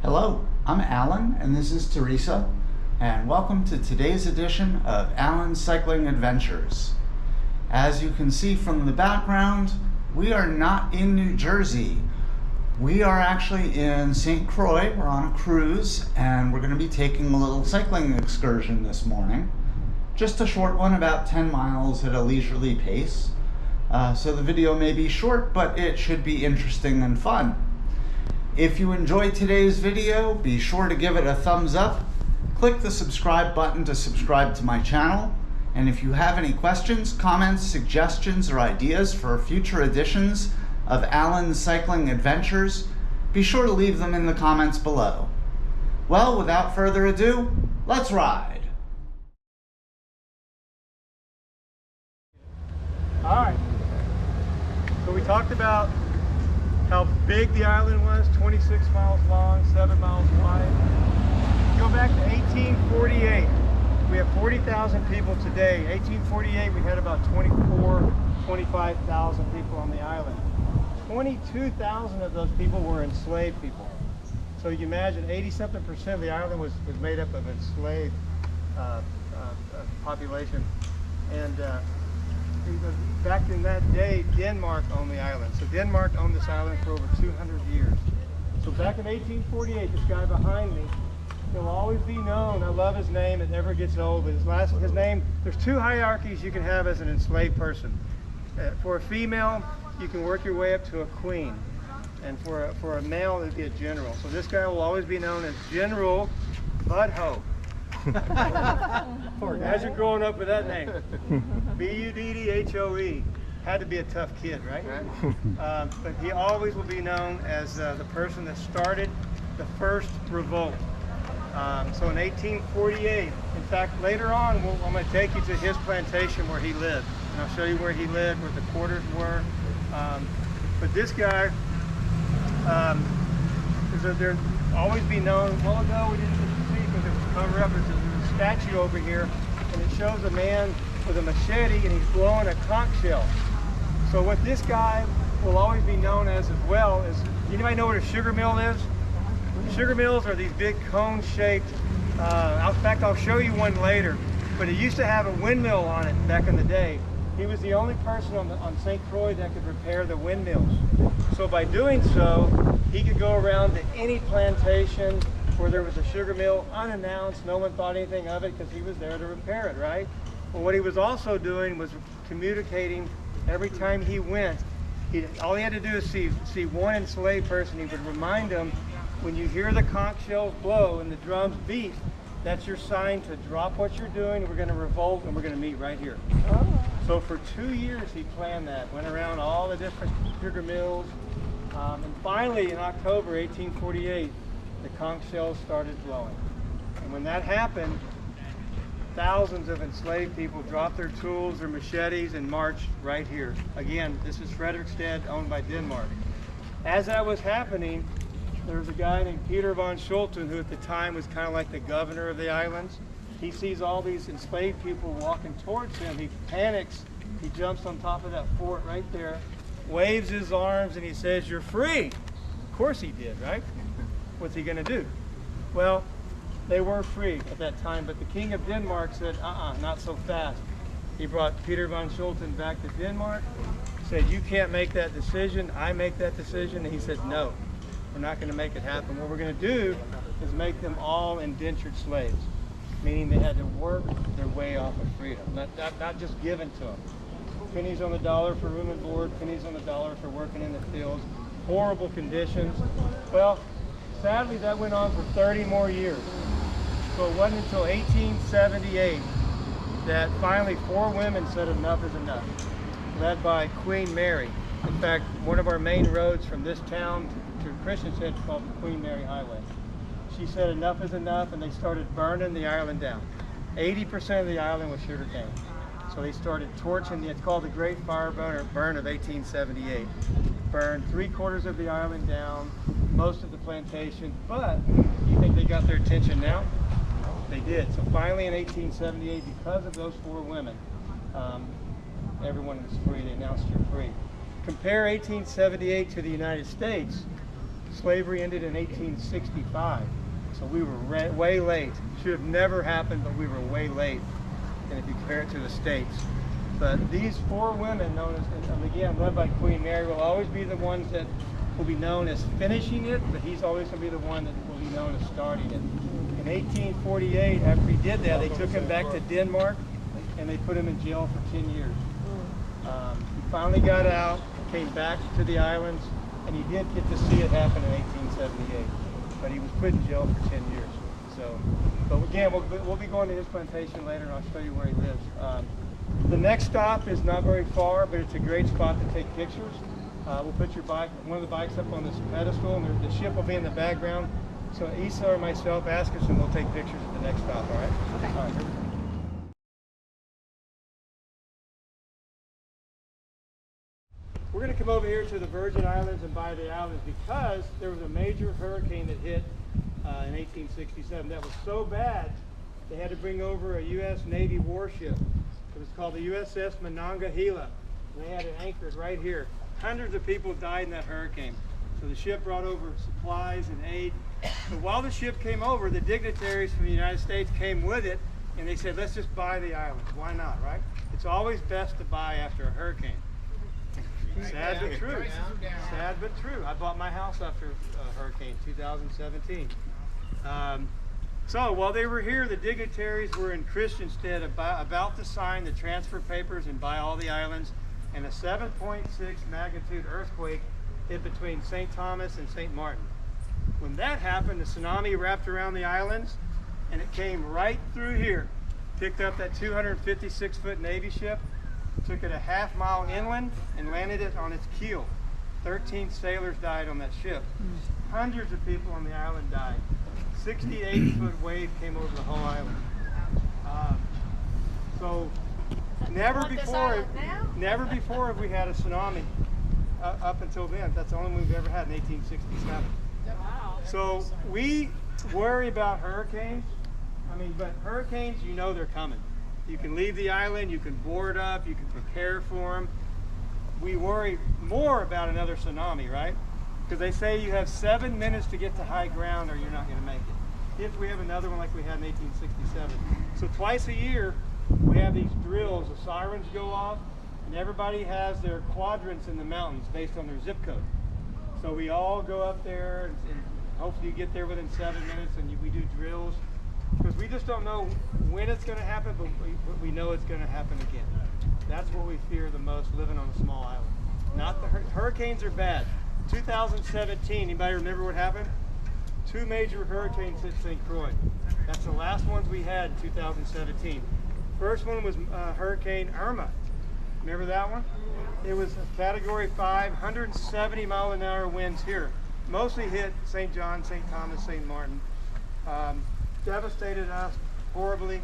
Hello, I'm Alan and this is Teresa, and welcome to today's edition of Alan's Cycling Adventures. As you can see from the background, we are not in New Jersey. We are actually in St. Croix. We're on a cruise and we're going to be taking a little cycling excursion this morning. Just a short one, about 10 miles at a leisurely pace. So the video may be short, but it should be interesting and fun. If you enjoyed today's video, be sure to give it a thumbs up. Click the subscribe button to subscribe to my channel. And if you have any questions, comments, suggestions, or ideas for future editions of Alan's Cycling Adventures, be sure to leave them in the comments below. Well, without further ado, let's ride. All right, so we talked about how big the island was, 26 miles long, 7 miles wide. Go back to 1848. We have 40,000 people today. 1848, we had about 25,000 people on the island. 22,000 of those people were enslaved people. So you imagine 80-something% of the island was made up of enslaved population. And back in that day, Denmark owned the island. So Denmark owned this island for over 200 years. So back in 1848, this guy behind me, he'll always be known. I love his name. It never gets old. But his name, there's two hierarchies you can have as an enslaved person. For a female, you can work your way up to a queen. And for a male, it'd be a general. So this guy will always be known as General Budho. As you're growing up with that name, B-U-D-D-H-O-E, had to be a tough kid, right? But he always will be known as the person that started the first revolt. So in 1848, in fact, later on, I'm going to take you to his plantation where he lived, and I'll show you where he lived, where the quarters were. But this guy, there'll always be known. A while ago, we didn't see because it was covered up. There's a statue over here, and it shows a man with a machete, and he's blowing a conch shell. So what this guy will always be known as well is, anybody know what a sugar mill is? Sugar mills are these big cone-shaped, in fact, I'll show you one later, but it used to have a windmill on it back in the day. He was the only person on St. Croix that could repair the windmills. So by doing so, he could go around to any plantation where there was a sugar mill unannounced. No one thought anything of it because he was there to repair it, right? But what he was also doing was communicating every time he went. All he had to do is see one enslaved person. He would remind them, when you hear the conch shells blow and the drums beat, that's your sign to drop what you're doing. We're going to revolt and we're going to meet right here. Oh. So for 2 years he planned that, went around all the different sugar mills, and finally in October 1848 the conch shells started blowing. And when that happened, thousands of enslaved people dropped their tools, their machetes, and marched right here. Again, this is Frederiksted, owned by Denmark. As that was happening, there was a guy named Peter von Schulten, who at the time was kind of like the governor of the islands. He sees all these enslaved people walking towards him. He panics. He jumps on top of that fort right there, waves his arms, and he says, "You're free." Of course he did, right? What's he going to do? Well, they were free at that time, but the king of Denmark said, not so fast. He brought Peter von Schulten back to Denmark, said, "You can't make that decision. I make that decision." And he said, "No, we're not going to make it happen. What we're going to do is make them all indentured slaves," meaning they had to work their way off of freedom, not just given to them. Pennies on the dollar for room and board, pennies on the dollar for working in the fields, horrible conditions. Well, sadly, that went on for 30 more years. So it wasn't until 1878 that finally 4 women said enough is enough, led by Queen Mary. In fact, one of our main roads from this town to Christiansted is called the Queen Mary Highway. She said enough is enough, and they started burning the island down. 80% of the island was sugarcane. So they started torching, it's called the Great Fire Burn of 1878. Burned 3/4 of the island down, most of the plantation, but you think they got their attention now? They did. So finally in 1878, because of those 4 women, everyone was free. They announced you're free. Compare 1878 to the United States. Slavery ended in 1865, so we were way late. Should have never happened, but we were way late, and if you compare it to the States. But these 4 women, known as, and again, led by Queen Mary, will always be the ones that will be known as finishing it, but he's always going to be the one that will be known as starting it. In 1848, after he did that, they took him back to Denmark, and they put him in jail for 10 years. He finally got out, came back to the islands, and he did get to see it happen in 1878. But he was put in jail for 10 years. So, but again, we'll be going to his plantation later, and I'll show you where he lives. The next stop is not very far, but it's a great spot to take pictures. We'll put your bike, one of the bikes, up on this pedestal, and the ship will be in the background. So Isa or myself, ask us, and we'll take pictures at the next stop. All right? Okay. All right. Here we go. We're going to come over here to the Virgin Islands and by the islands because there was a major hurricane that hit in 1867 that was so bad they had to bring over a U.S. Navy warship. It was called the USS Monongahela. And they had it anchored right here. Hundreds of people died in that hurricane. So the ship brought over supplies and aid. But while the ship came over, the dignitaries from the United States came with it, and they said, let's just buy the islands. Why not, right? It's always best to buy after a hurricane. Sad but true. Sad but true. I bought my house after a hurricane, 2017. So while they were here, the dignitaries were in Christiansted about to sign the transfer papers and buy all the islands, and a 7.6 magnitude earthquake hit between St. Thomas and St. Martin. When that happened, the tsunami wrapped around the islands, and it came right through here, picked up that 256-foot Navy ship, took it a half-mile inland, and landed it on its keel. 13 sailors died on that ship. Hundreds of people on the island died. 68-foot wave came over the whole island. So never before have we had a tsunami up until then. That's the only one we've ever had in 1867. Wow. So we worry about hurricanes. But hurricanes, you know they're coming. You can leave the island, you can board up, you can prepare for them. We worry more about another tsunami, right? Because they say you have 7 minutes to get to high ground or you're not going to make it. If we have another one like we had in 1867. So twice a year, we have these drills, the sirens go off, and everybody has their quadrants in the mountains based on their zip code. So we all go up there, and hopefully you get there within 7 minutes, and we do drills. Because we just don't know when it's going to happen, but we know it's going to happen again. That's what we fear the most, living on a small island. Not the hurricanes are bad. 2017, anybody remember what happened? 2 major hurricanes hit St. Croix. That's the last ones we had in 2017. First one was Hurricane Irma. Remember that one? It was a Category 5, 170-mile-an-hour winds here. Mostly hit St. John, St. Thomas, St. Martin. Devastated us horribly.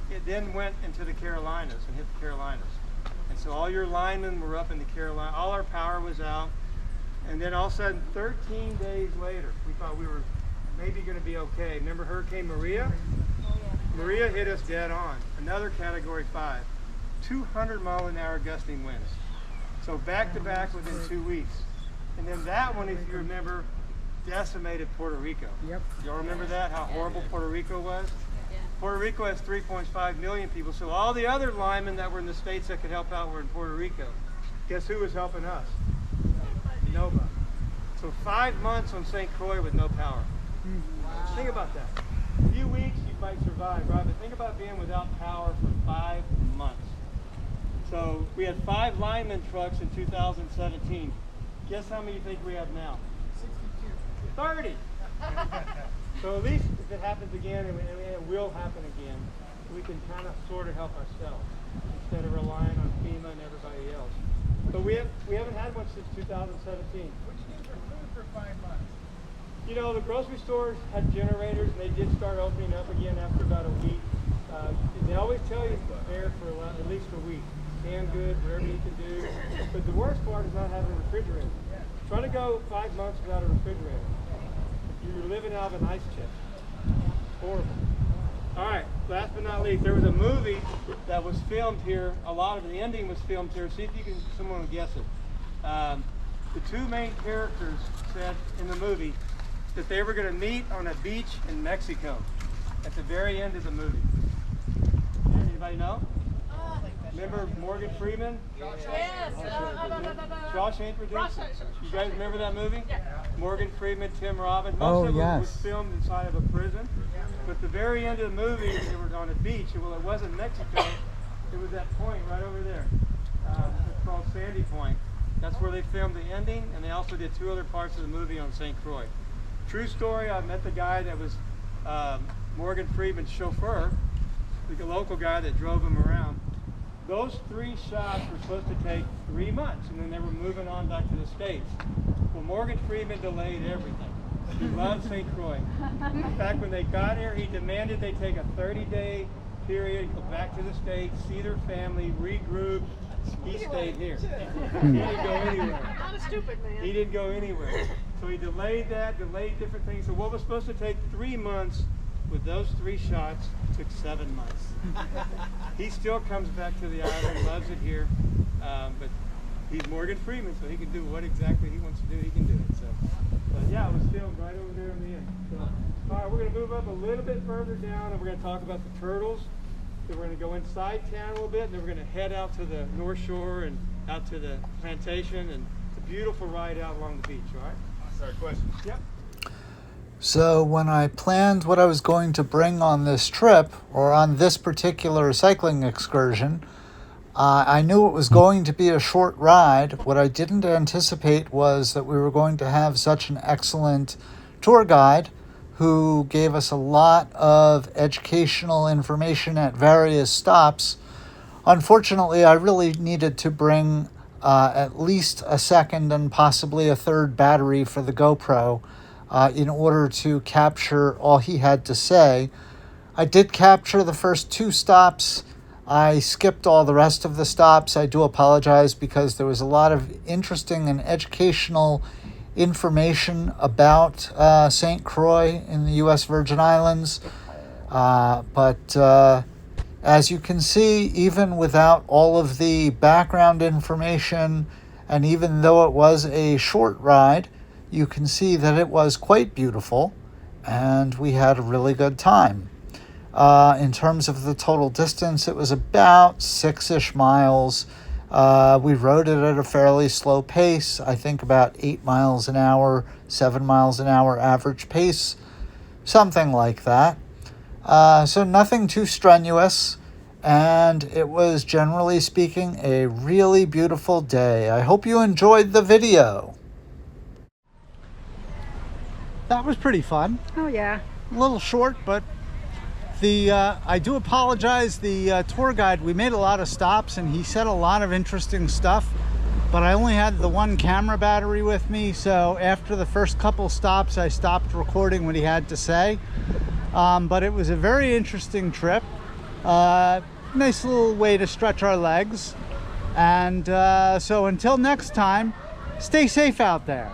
It then went into the Carolinas and hit the Carolinas. And so all your linemen were up in the Carolinas. All our power was out. And then all of a sudden, 13 days later, we thought we were maybe going to be okay. Remember Hurricane Maria? Maria hit us dead on. Another Category 5. 200-mile-an-hour gusting winds. So back to back within 2 weeks. And then that one, if you remember, decimated Puerto Rico. Yep. Y'all remember that? How horrible Puerto Rico was? Yeah. Puerto Rico has 3.5 million people, so all the other linemen that were in the states that could help out were in Puerto Rico. Guess who was helping us? Nobody. So 5 months on St. Croix with no power. Wow. Think about that. A few weeks you might survive, right? But think about being without power for 5 months. So we had 5 lineman trucks in 2017. Guess how many you think we have now? 30. So at least if it happens again, and it will happen again, we can kind of sort of help ourselves instead of relying on FEMA and everybody else. But we haven't had one since 2017. What did you do for food for 5 months? You know, the grocery stores had generators, and they did start opening up again after about a week. They always tell you to prepare for at least a week. Canned goods, whatever you can do. But the worst part is not having a refrigerator. Try to go 5 months without a refrigerator. You're living out of an ice chest. Horrible. All right, last but not least, there was a movie that was filmed here. A lot of the ending was filmed here. See if you can, someone will guess it. the two main characters said in the movie that they were going to meet on a beach in Mexico at the very end of the movie. Anybody know? Remember Morgan Freeman? Yes. Shawshank Redemption. You guys remember that movie? Yeah. Morgan Freeman, Tim Robbins. Oh, Most of it yes. was filmed inside of a prison. But the very end of the movie, they were on a beach. Well, it wasn't Mexico. It was that point right over there. It's called Sandy Point. That's where they filmed the ending, and they also did 2 other parts of the movie on St. Croix. True story, I met the guy that was Morgan Freeman's chauffeur, the local guy that drove him around. Those 3 shots were supposed to take 3 months, and then they were moving on back to the States. Well, Morgan Freeman delayed everything. He loved St. Croix. In fact, when they got here, he demanded they take a 30-day period, go back to the States, see their family, regroup. He stayed here. He didn't go anywhere. Not a stupid man. He didn't go anywhere. So he delayed that, delayed different things. So what was supposed to take 3 months, with those 3 shots, took 7 months. He still comes back to the island, loves it here, but he's Morgan Freeman, so he can do what exactly he wants to do, he can do it. So, but yeah, it was filmed right over there in the end. So, all right, we're going to move up a little bit further down, and we're going to talk about the turtles. Then we're going to go inside town a little bit, and then we're going to head out to the North Shore and out to the plantation, and it's a beautiful ride out along the beach, all right? Sorry, question. Yep. So when I planned what I was going to bring on this trip, or on this particular cycling excursion, I knew it was going to be a short ride. What I didn't anticipate was that we were going to have such an excellent tour guide who gave us a lot of educational information at various stops. Unfortunately, I really needed to bring at least a second and possibly a third battery for the GoPro in order to capture all he had to say. I did capture the first 2 stops. I skipped all the rest of the stops. I do apologize because there was a lot of interesting and educational information about St. Croix in the U.S. Virgin Islands. But as you can see, even without all of the background information, and even though it was a short ride, you can see that it was quite beautiful, and we had a really good time. In terms of the total distance, it was about 6-ish miles. We rode it at a fairly slow pace, I think about 8 miles an hour, 7 miles an hour average pace, something like that. So nothing too strenuous, and it was, generally speaking, a really beautiful day. I hope you enjoyed the video. That was pretty fun. Oh yeah. A little short, but I do apologize. The tour guide, we made a lot of stops and he said a lot of interesting stuff, but I only had the 1 camera battery with me, so after the first couple stops I stopped recording what he had to say. But it was a very interesting trip. Nice little way to stretch our legs. And so until next time, stay safe out there.